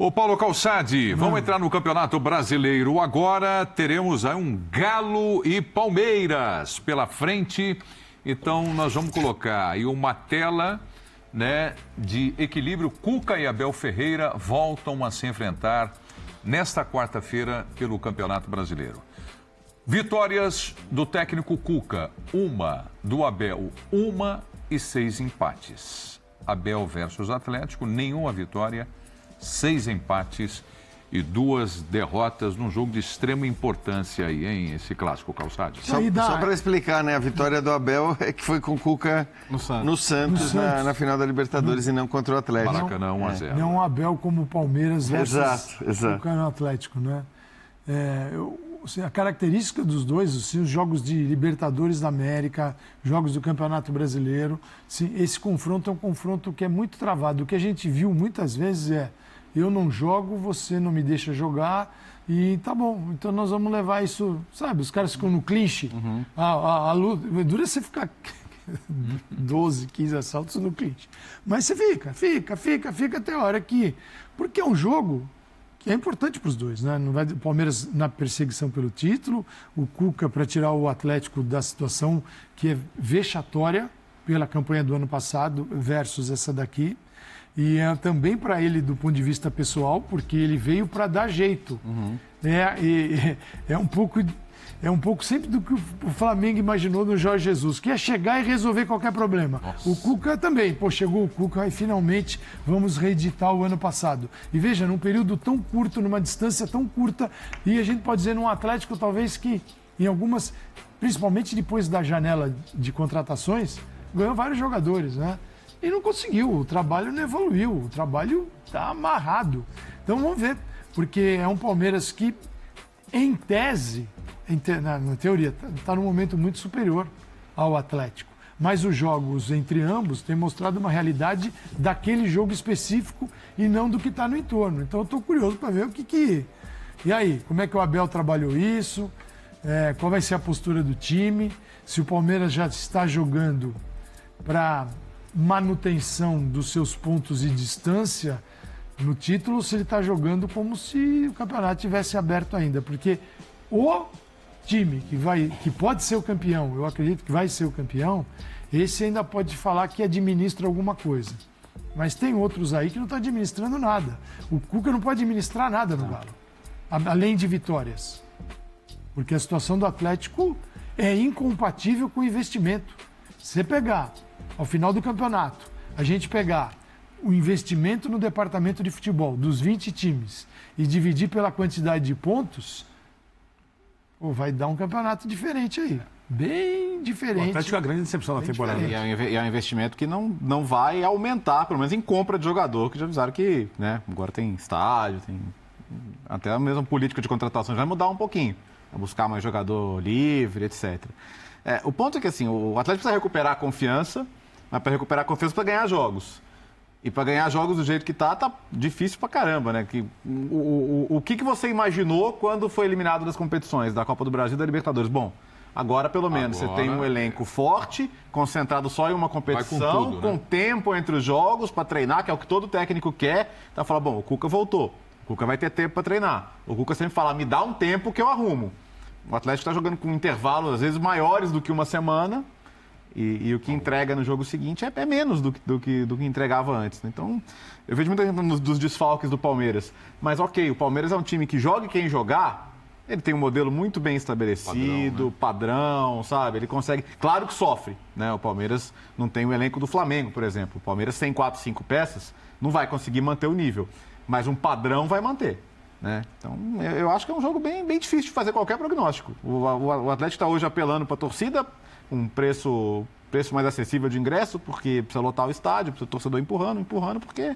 Ô Paulo Calçade, vamos entrar no Campeonato Brasileiro agora. Teremos aí um Galo e Palmeiras pela frente. Então nós vamos colocar aí uma tela, né, de equilíbrio. Cuca e Abel Ferreira voltam a se enfrentar nesta quarta-feira pelo Campeonato Brasileiro. Vitórias do técnico Cuca, 1, do Abel, 1 e 6 empates. Abel versus Atlético, nenhuma vitória, 6 empates e 2 derrotas num jogo de extrema importância aí, hein, esse clássico, Calçade. Só para explicar, né, a vitória do Abel é que foi com o Cuca no Santos. Na final da Libertadores e não contra o Atlético. Maracanã 1-0. Não o Abel como o Palmeiras versus Exato. Cuca no Atlético, né? A característica dos dois, assim, os jogos de Libertadores da América, jogos do Campeonato Brasileiro, assim, esse confronto é um confronto que é muito travado. O que a gente viu muitas vezes é: eu não jogo, você não me deixa jogar e tá bom, então nós vamos levar isso, sabe? Os caras ficam no clinch. A luta, dura você ficar 12, 15 assaltos no clinch. Mas você fica até a hora que... Porque é um jogo que é importante para os dois, né? Não vai, o Palmeiras na perseguição pelo título, o Cuca para tirar o Atlético da situação que é vexatória pela campanha do ano passado versus essa daqui. E é também para ele do ponto de vista pessoal, porque ele veio para dar jeito. É um pouco sempre do que o Flamengo imaginou no Jorge Jesus, que é chegar e resolver qualquer problema. Nossa. O Cuca também. Chegou o Cuca e finalmente vamos reeditar o ano passado. E veja, num período tão curto, numa distância tão curta, e a gente pode dizer num Atlético talvez que em algumas, principalmente depois da janela de contratações, ganhou vários jogadores, né? E não conseguiu, o trabalho não evoluiu, o trabalho está amarrado. Então vamos ver, porque é um Palmeiras que, em tese, na teoria, está num momento muito superior ao Atlético. Mas os jogos entre ambos têm mostrado uma realidade daquele jogo específico e não do que está no entorno. Então eu estou curioso para ver o que... E aí, como é que o Abel trabalhou isso? Qual vai ser a postura do time? Se o Palmeiras já está jogando para manutenção dos seus pontos de distância no título, se ele está jogando como se o campeonato tivesse aberto ainda, porque o time que pode ser o campeão, eu acredito que vai ser o campeão, esse ainda pode falar que administra alguma coisa, mas tem outros aí que não estão administrando nada. O Cuca não pode administrar nada no Galo, além de vitórias, porque a situação do Atlético é incompatível com o investimento. Se você pegar ao final do campeonato, a gente pegar o investimento no departamento de futebol dos 20 times e dividir pela quantidade de pontos, vai dar um campeonato diferente aí. Bem diferente. O Atlético é a grande decepção da temporada. E é um investimento que não vai aumentar, pelo menos em compra de jogador, que já avisaram que, né, agora tem estádio, tem até a mesma política de contratação vai mudar um pouquinho. Vai buscar mais jogador livre, etc. O ponto é que assim, o Atlético precisa recuperar a confiança, mas para recuperar a confiança para ganhar jogos. E para ganhar jogos do jeito que tá difícil pra caramba, né? O que você imaginou quando foi eliminado das competições da Copa do Brasil e da Libertadores? Bom, agora pelo menos você tem um elenco forte, concentrado só em uma competição, com, tudo, né? Com tempo entre os jogos para treinar, que é o que todo técnico quer. Então fala, bom, o Cuca voltou, o Cuca vai ter tempo para treinar. O Cuca sempre fala, me dá um tempo que eu arrumo. O Atlético está jogando com intervalos, às vezes, maiores do que uma semana. E o que entrega no jogo seguinte é menos do que entregava antes. Então, eu vejo muita gente dos desfalques do Palmeiras. Mas, ok, o Palmeiras é um time que joga e quem jogar, ele tem um modelo muito bem estabelecido, padrão, sabe? Ele consegue... Claro que sofre, né? O Palmeiras não tem o elenco do Flamengo, por exemplo. O Palmeiras tem 4, 5 peças, não vai conseguir manter o nível. Mas um padrão vai manter. Né? Então, eu acho que é um jogo bem difícil de fazer qualquer prognóstico. O Atlético está hoje apelando para a torcida, um preço mais acessível de ingresso, porque precisa lotar o estádio, precisa o torcedor empurrando, porque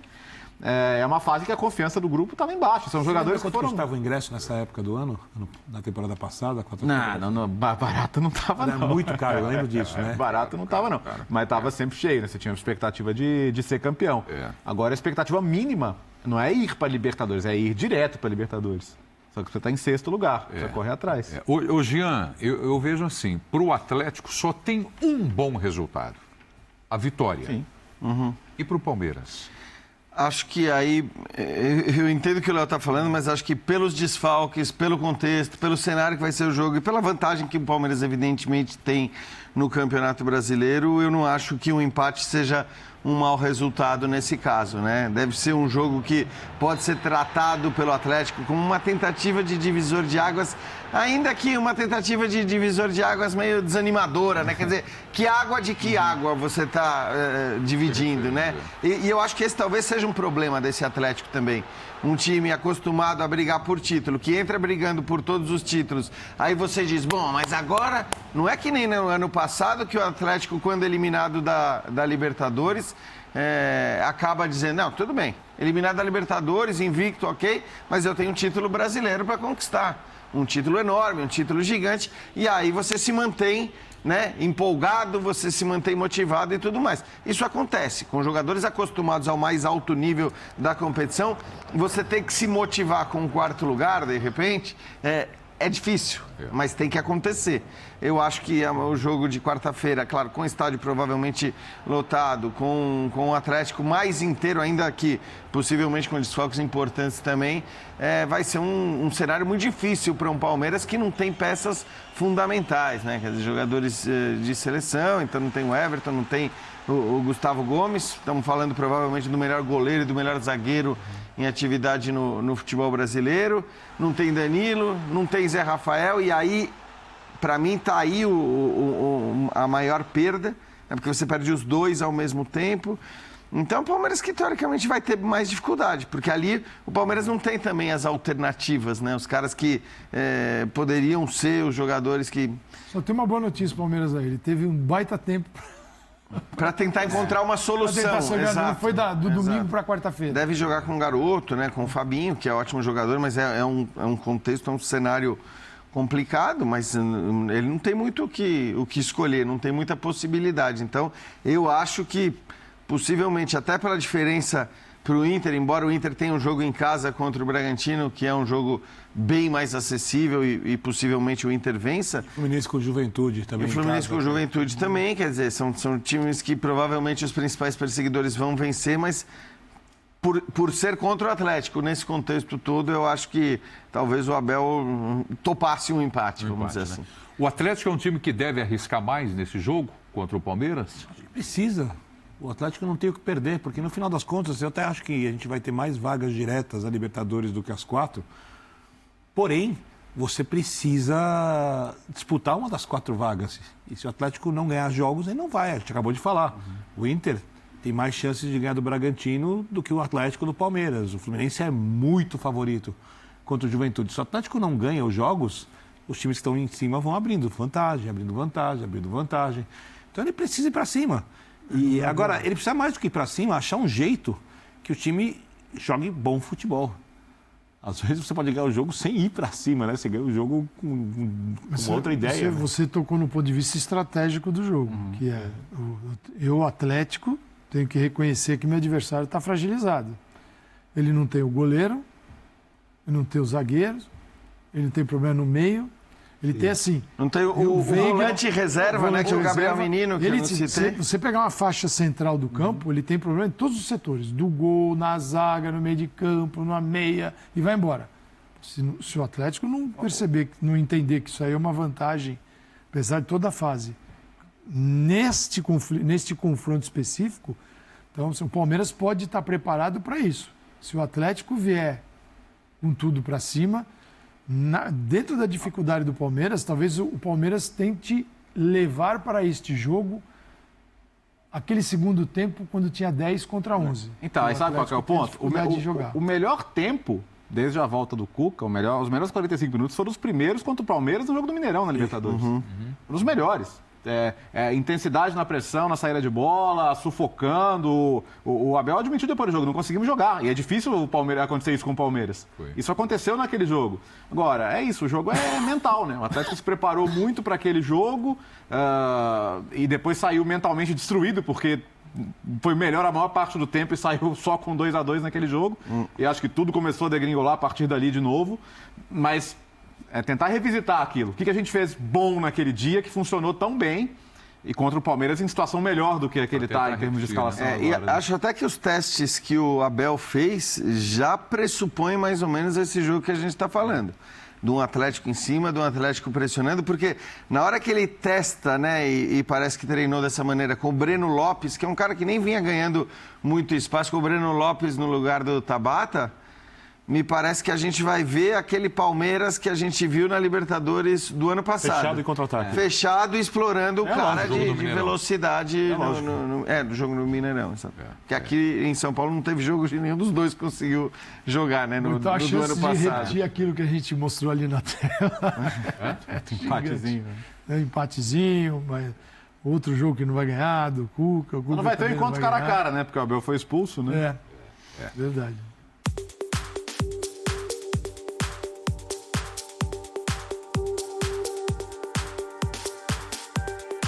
é uma fase que a confiança do grupo está lá embaixo. São jogadores que foram... custava o ingresso nessa época do ano, na temporada passada? Não, barato não estava, não. Era muito caro, eu lembro disso, né? Barato não estava, não. Mas estava sempre cheio, né? Você tinha a expectativa de ser campeão. Agora, a expectativa mínima não é ir para a Libertadores, é ir direto para a Libertadores. Só que você está em 6º lugar, precisa correr atrás. Ô Jean, eu vejo assim, para o Atlético só tem um bom resultado, a vitória. Sim. E para o Palmeiras? Acho que aí, eu entendo o que o Léo está falando, mas acho que pelos desfalques, pelo contexto, pelo cenário que vai ser o jogo e pela vantagem que o Palmeiras evidentemente tem no Campeonato Brasileiro, eu não acho que um empate seja um mau resultado nesse caso, né? Deve ser um jogo que pode ser tratado pelo Atlético como uma tentativa de divisor de águas, ainda que uma tentativa de divisor de águas meio desanimadora, né? Quer dizer, que água você está dividindo, né? E eu acho que esse talvez seja um problema desse Atlético também. Um time acostumado a brigar por título, que entra brigando por todos os títulos. Aí você diz, bom, mas agora não é que nem no ano passado que o Atlético, quando eliminado da Libertadores, acaba dizendo, não, tudo bem, eliminado da Libertadores, invicto, ok, mas eu tenho um título brasileiro para conquistar. Um título enorme, um título gigante, e aí você se mantém, né, empolgado, você se mantém motivado e tudo mais. Isso acontece. Com jogadores acostumados ao mais alto nível da competição, você tem que se motivar com um quarto lugar, de repente, é difícil, mas tem que acontecer. Eu acho que o jogo de quarta-feira, claro, com o estádio provavelmente lotado, com o Atlético mais inteiro, ainda que possivelmente com desfalques importantes também, vai ser um cenário muito difícil para um Palmeiras que não tem peças fundamentais, né? Quer dizer, jogadores de seleção, então não tem o Everton, não tem o Gustavo Gomes, estamos falando provavelmente do melhor goleiro e do melhor zagueiro em atividade no futebol brasileiro, não tem Danilo, não tem Zé Rafael, e aí, para mim, está aí a maior perda, né? Porque você perde os dois ao mesmo tempo. Então, o Palmeiras que, teoricamente, vai ter mais dificuldade, porque ali o Palmeiras não tem também as alternativas, né? Os caras que poderiam ser os jogadores que... Só tem uma boa notícia, Palmeiras, aí. Ele teve um baita tempo para tentar encontrar uma solução. Exato. Foi do domingo para quarta-feira. Deve jogar com um garoto, né? Com o Fabinho, que é um ótimo jogador, mas é um contexto, é um cenário complicado, mas ele não tem muito o que escolher, não tem muita possibilidade. Então, eu acho que, possivelmente, até pela diferença para o Inter, embora o Inter tenha um jogo em casa contra o Bragantino, que é um jogo bem mais acessível e possivelmente o Inter vença. O Fluminense com o Juventude também. E o Fluminense com o Juventude também, quer dizer, são times que provavelmente os principais perseguidores vão vencer, mas por ser contra o Atlético, nesse contexto todo, eu acho que talvez o Abel topasse um empate, vamos dizer assim. O Atlético é um time que deve arriscar mais nesse jogo contra o Palmeiras? Precisa. O Atlético não tem o que perder, porque no final das contas, eu até acho que a gente vai ter mais vagas diretas a Libertadores do que as 4. Porém, você precisa disputar uma das 4 vagas. E se o Atlético não ganhar jogos, ele não vai. A gente acabou de falar. O Inter tem mais chances de ganhar do Bragantino do que o Atlético do Palmeiras. O Fluminense é muito favorito contra o Juventude. Se o Atlético não ganha os jogos, os times que estão em cima vão abrindo vantagem. Então ele precisa ir para cima. E agora, ele precisa mais do que ir para cima, achar um jeito que o time jogue bom futebol. Às vezes você pode ganhar o jogo sem ir para cima, né? Você ganha o jogo com outra ideia. Você tocou no ponto de vista estratégico do jogo, que é eu, Atlético, tenho que reconhecer que meu adversário está fragilizado. Ele não tem o goleiro, ele não tem os zagueiros, ele não tem problema no meio. Ele tem assim... Não tem o volante reserva, né? Que é o Gabriel Menino, que eu não citei. Você pegar uma faixa central do campo, ele tem problema em todos os setores. Do gol, na zaga, no meio de campo, na meia, e vai embora. Se o Atlético não perceber, não entender que isso aí é uma vantagem, apesar de toda a fase, neste confronto específico, então o Palmeiras pode estar preparado para isso. Se o Atlético vier com tudo para cima... dentro da dificuldade do Palmeiras, talvez o Palmeiras tente levar para este jogo aquele segundo tempo quando tinha 10 contra 11. Então, aí sabe qual que é o ponto? O melhor tempo, desde a volta do Cuca, os melhores 45 minutos foram os primeiros contra o Palmeiras no jogo do Mineirão, na Libertadores. Os melhores. Intensidade na pressão, na saída de bola, sufocando. O Abel admitiu depois do jogo, não conseguimos jogar. E é difícil acontecer isso com o Palmeiras. Isso aconteceu naquele jogo. Agora, é isso, o jogo é mental, né? O Atlético se preparou muito para aquele jogo e depois saiu mentalmente destruído, porque foi melhor a maior parte do tempo e saiu só com 2-2 naquele jogo. E acho que tudo começou a degringolar a partir dali de novo. Mas... tentar revisitar aquilo. O que a gente fez bom naquele dia, que funcionou tão bem, E contra o Palmeiras em situação melhor do que a que ele está em termos de escalação E agora. Né? acho até que os testes que o Abel fez já pressupõem mais ou menos esse jogo que a gente está falando. De um Atlético em cima, de um Atlético pressionando, porque na hora que ele testa, né, e parece que treinou dessa maneira com o Breno Lopes, que é um cara que nem vinha ganhando muito espaço, com o Breno Lopes no lugar do Tabata, me parece que a gente vai ver aquele Palmeiras que a gente viu na Libertadores do ano passado. Fechado e contra-ataque. Fechado e explorando o cara lógico, de velocidade do jogo no Mineirão. Sabe? Porque aqui em São Paulo não teve jogo de nenhum dos dois que conseguiu jogar, né? No Então a do chance ano de passado. repetir aquilo que a gente mostrou ali na tela. Empatezinho. Né? Empatezinho, mas outro jogo que não vai ganhar, do Cuca. O Cuca Não vai ter um também não encontro vai cara a ganhar. cara, né? Porque o Abel foi expulso, né? Verdade.